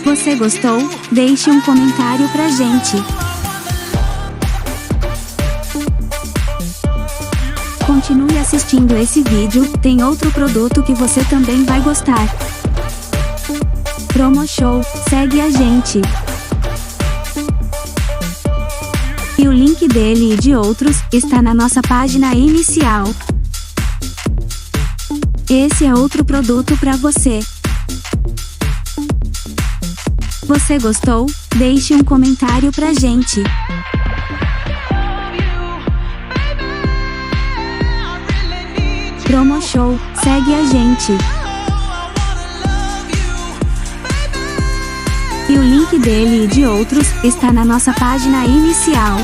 Você gostou? Deixe um comentário pra gente. Continue assistindo esse vídeo, tem outro produto que você também vai gostar. Promo Show, segue a gente. E o link dele e de outros está na nossa página inicial. Esse é outro produto para você. Você gostou? Deixe um comentário pra gente. Promo Show, segue a gente. E o link dele e de outros está na nossa página inicial.